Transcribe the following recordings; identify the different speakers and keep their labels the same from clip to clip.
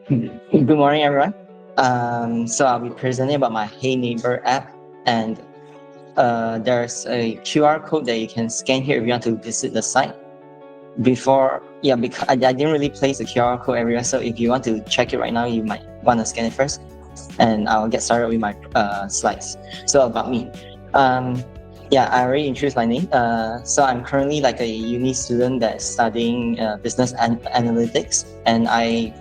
Speaker 1: Good morning, everyone. So I'll be presenting about my Hey Neighbor app, and there's a QR code that you can scan here if you want to visit the site. Because I didn't really place the QR code everywhere, so if you want to check it right now, you might want to scan it first, and I'll get started with my slides. So about me. I already introduced my name. So I'm currently like a uni student that's studying business analytics, and I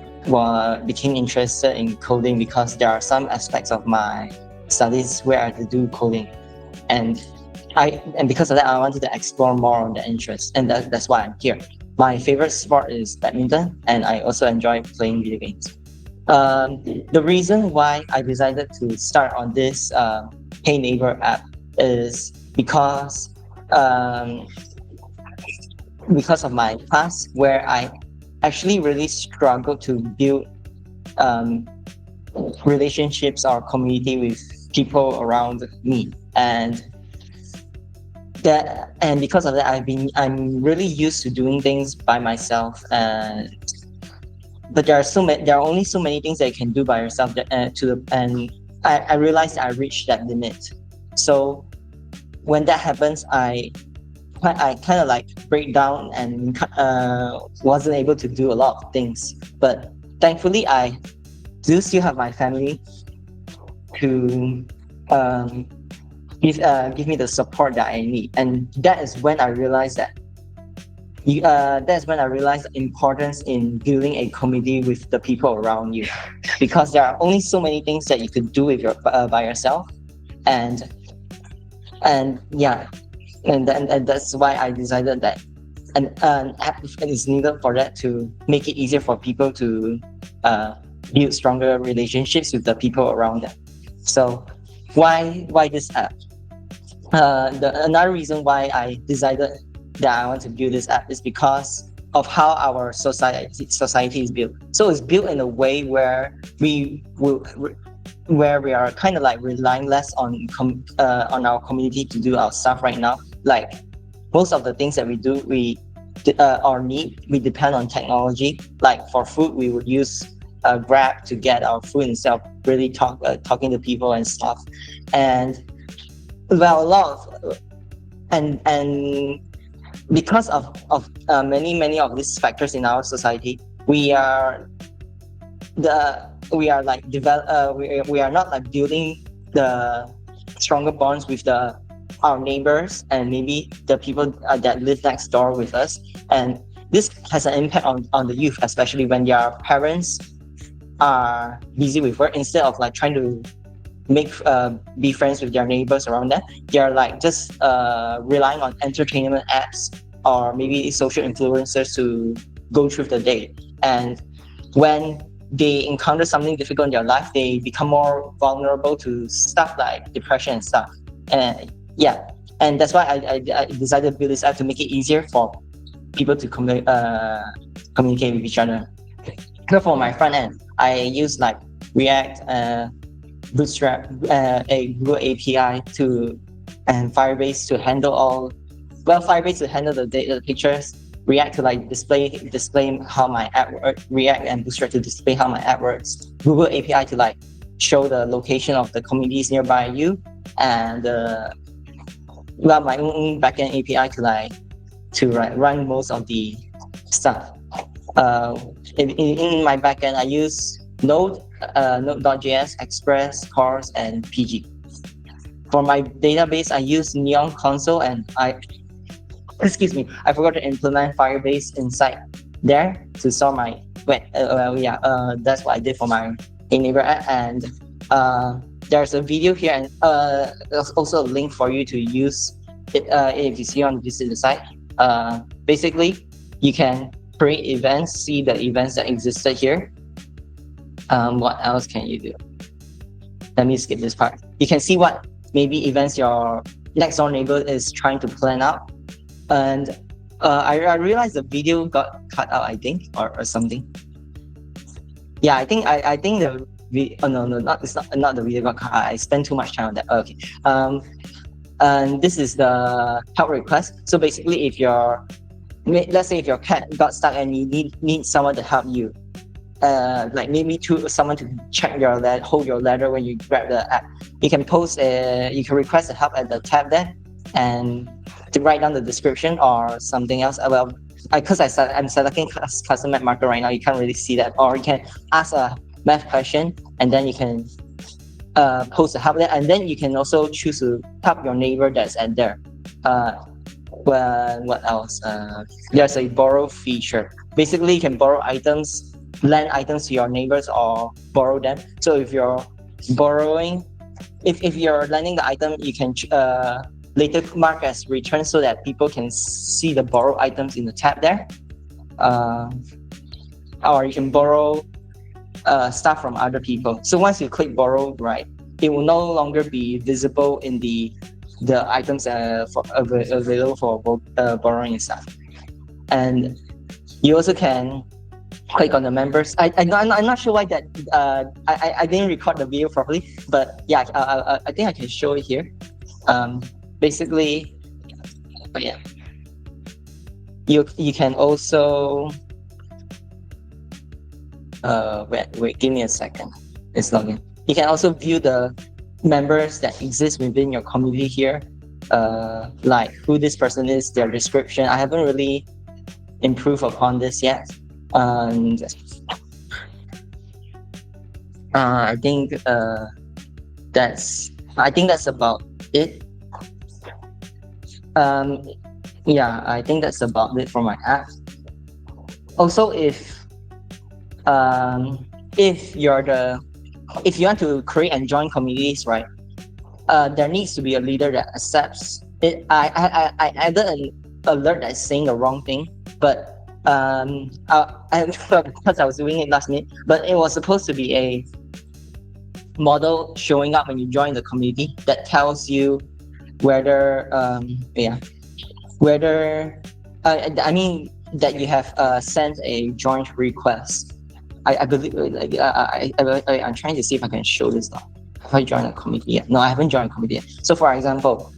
Speaker 1: became interested in coding because there are some aspects of my studies where I had to do coding, and because of that, I wanted to explore more on the interest, and that's why I'm here. My favorite sport is badminton, and I also enjoy playing video games. The reason why I decided to start on this Hey Neighbor app is um, because of my past, where I actually really struggled to build um, relationships or community with people around me, and because of that, I'm really used to doing things by myself, and but there are only so many things that you can do by yourself and I realized I reached that limit. So when that happens, I kind of like break down and wasn't able to do a lot of things. But thankfully, I do still have my family to um, give me the support that I need, and that is when I realized that's when I realized the importance in building a community with the people around you, because there are only so many things that you could do with by yourself, and and yeah, and that's why I decided that an app is needed for that, to make it easier for people to uh, build stronger relationships with the people around them. So why this app? Another reason why I decided that I want to build this app is because of how our society is built. So it's built in a way where we are kind of like relying less on our community to do our stuff right now. Like most of the things that we do, we depend on technology. Like for food, we would use Grab to get our food instead of really talking to people and stuff. And well, a lot of and because of many of these factors in our society, we are we are not like building the stronger bonds with the our neighbors and maybe the people that live next door with us. And this has an impact on the youth, especially when their parents are busy with work. Instead of like trying to be friends with their neighbors around them, they're like just relying on entertainment apps or maybe social influencers to go through the day. And when they encounter something difficult in their life, they become more vulnerable to stuff like depression and stuff. And yeah, and that's why I decided to build this app to make it easier for people to communicate with each other. So for my front end, I use like React, Bootstrap, a Google API and Firebase to handle Firebase to handle the data, the pictures, React to like display how my app works, React and Bootstrap to display how my app works, Google API to like show the location of the communities nearby you, and my own backend API to run most of the stuff. In my backend, I use Node.js, Express, Cars, and PG. For my database, I use Neon Console, and I forgot to implement Firebase inside there to store my that's what I did for my Neighbor app. And there's a video here, and there's also a link for you to use it if you see on visit the site. Basically, you can create events, see the events that existed here. What else can you do? Let me skip this part. You can see what maybe events your next door neighbor is trying to plan out. And I realized the video got cut out, I think, or something. Yeah, I think it's not the video got cut out. I spent too much time on that. Okay. And this is the help request. So basically, let's say if your cat got stuck and you need someone to help you, like maybe to someone to check your hold your ladder when you grab the app. You can you can request a help at the tab there, and to write down the description or something else. Well, because I'm selecting custom map marker right now, you can't really see that. Or you can ask a math question, and then you can post a help there, and then you can also choose to help your neighbor that's at there. Well, what else? There's a borrow feature. Basically, you can borrow items, lend items to your neighbors, or borrow them. So if you're borrowing, if you're lending the item, you can later mark as return so that people can see the borrow items in the tab there. Or you can borrow stuff from other people. So once you click borrow, right, it will no longer be visible in the items available for borrowing and stuff. And you also can click on the members. I'm not sure why that I didn't record the video properly, but yeah, I think I can show it here. Basically, but yeah, you can also wait, give me a second. It's logging. You can also view the members that exist within your community here, like who this person is, their description. I haven't really improved upon this yet. I think that's about it. Yeah, I think that's about it for my app. Also, if you want to create and join communities, right? There needs to be a leader that accepts it. I added an alert that's saying the wrong thing, but because I was doing it last minute, but it was supposed to be a model showing up when you join the community that tells you whether that you have sent a joint request. I believe I'm trying to see if I can show this now. Have I joined a community yet? No, I haven't joined a community yet. So for example,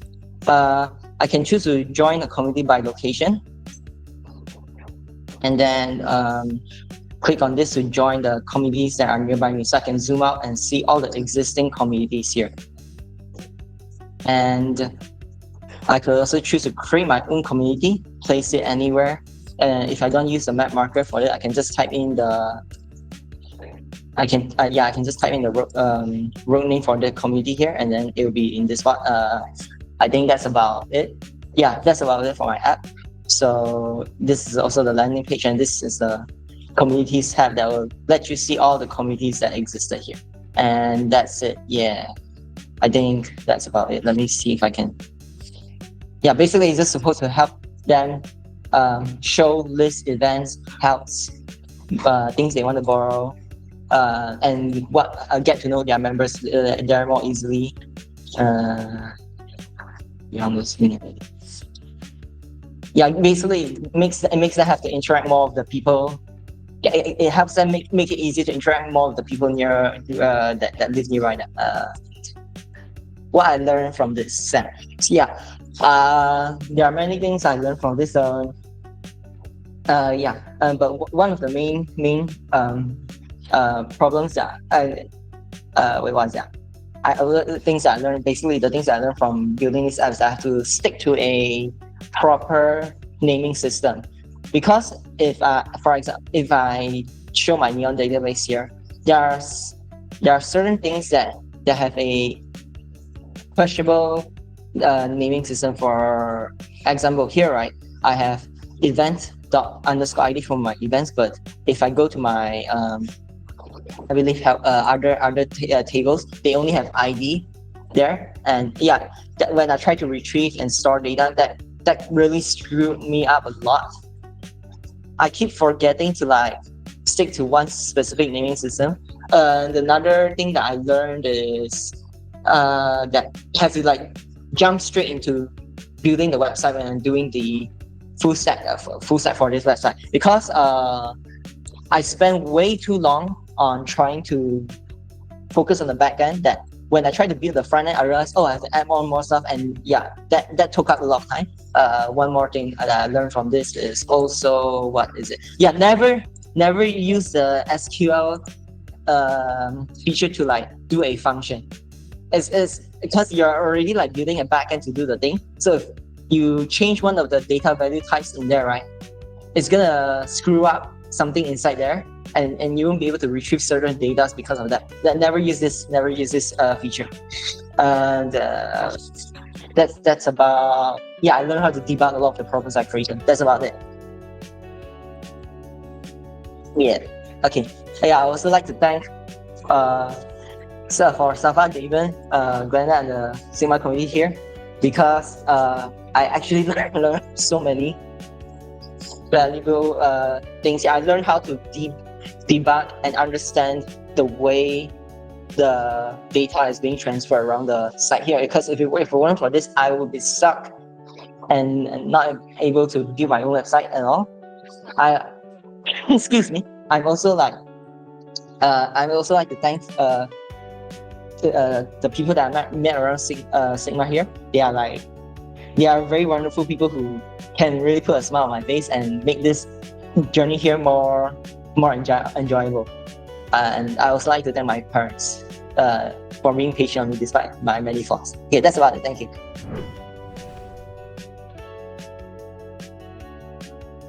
Speaker 1: I can choose to join a community by location, and then click on this to join the communities that are nearby me. So I can zoom out and see all the existing communities here. And I could also choose to create my own community, place it anywhere. And if I don't use the map marker for it, I can just type in I can just type in the road name for the community here, and then it will be in this spot. I think that's about it. Yeah, that's about it for my app. So this is also the landing page, and this is the communities tab that will let you see all the communities that existed here. And that's it. Yeah, I think that's about it. Let me see if I can. Yeah, basically it's just supposed to help them show list events, helps things they want to borrow, and get to know their members there more easily. Yeah, basically it makes them have to interact more with the people. It helps them make it easier to interact more with the people near that live nearby. What I learned from this set. Yeah, there are many things I learned from this. But one of the main problems that things that I learned, basically the things that I learned from building these apps, I have to stick to a proper naming system. Because for example, if I show my Neon database here, there are certain things that have a questionable naming system. For example, here, right, I have event._id for my events, but if I go to my I believe other tables, they only have ID there. And yeah, when I try to retrieve and store data, that really screwed me up a lot. I keep forgetting to stick to one specific naming system. Another thing that I learned is that you have to jump straight into building the website and doing the full stack for this website, because I spent way too long on trying to focus on the back end, that when I tried to build the front end, I realized, I have to add more stuff, and yeah, that took up a lot of time. One more thing that I learned from this is also, what is it? Yeah, never never use the SQL feature to like do a function. It's because you're already like building a backend to do the thing. So if you change one of the data value types in there, right, it's gonna screw up something inside there, and you won't be able to retrieve certain data because of that. Never use this feature. And that's about, yeah, I learned how to debug a lot of the problems I created. That's about it. Yeah. Okay. Yeah, I also like to thank for Safa, David, Glenda, and the Sigma community here, because I actually learned so many valuable things. I learned how to debug and understand the way the data is being transferred around the site here. Because if it weren't for this, I would be stuck and not able to build my own website at all. Excuse me. I'm also like to thank the people that I met around Sigma here. They are very wonderful people who can really put a smile on my face and make this journey here more enjoyable. And I also like to thank my parents for being patient with me despite my many faults. Okay, that's about it. Thank you.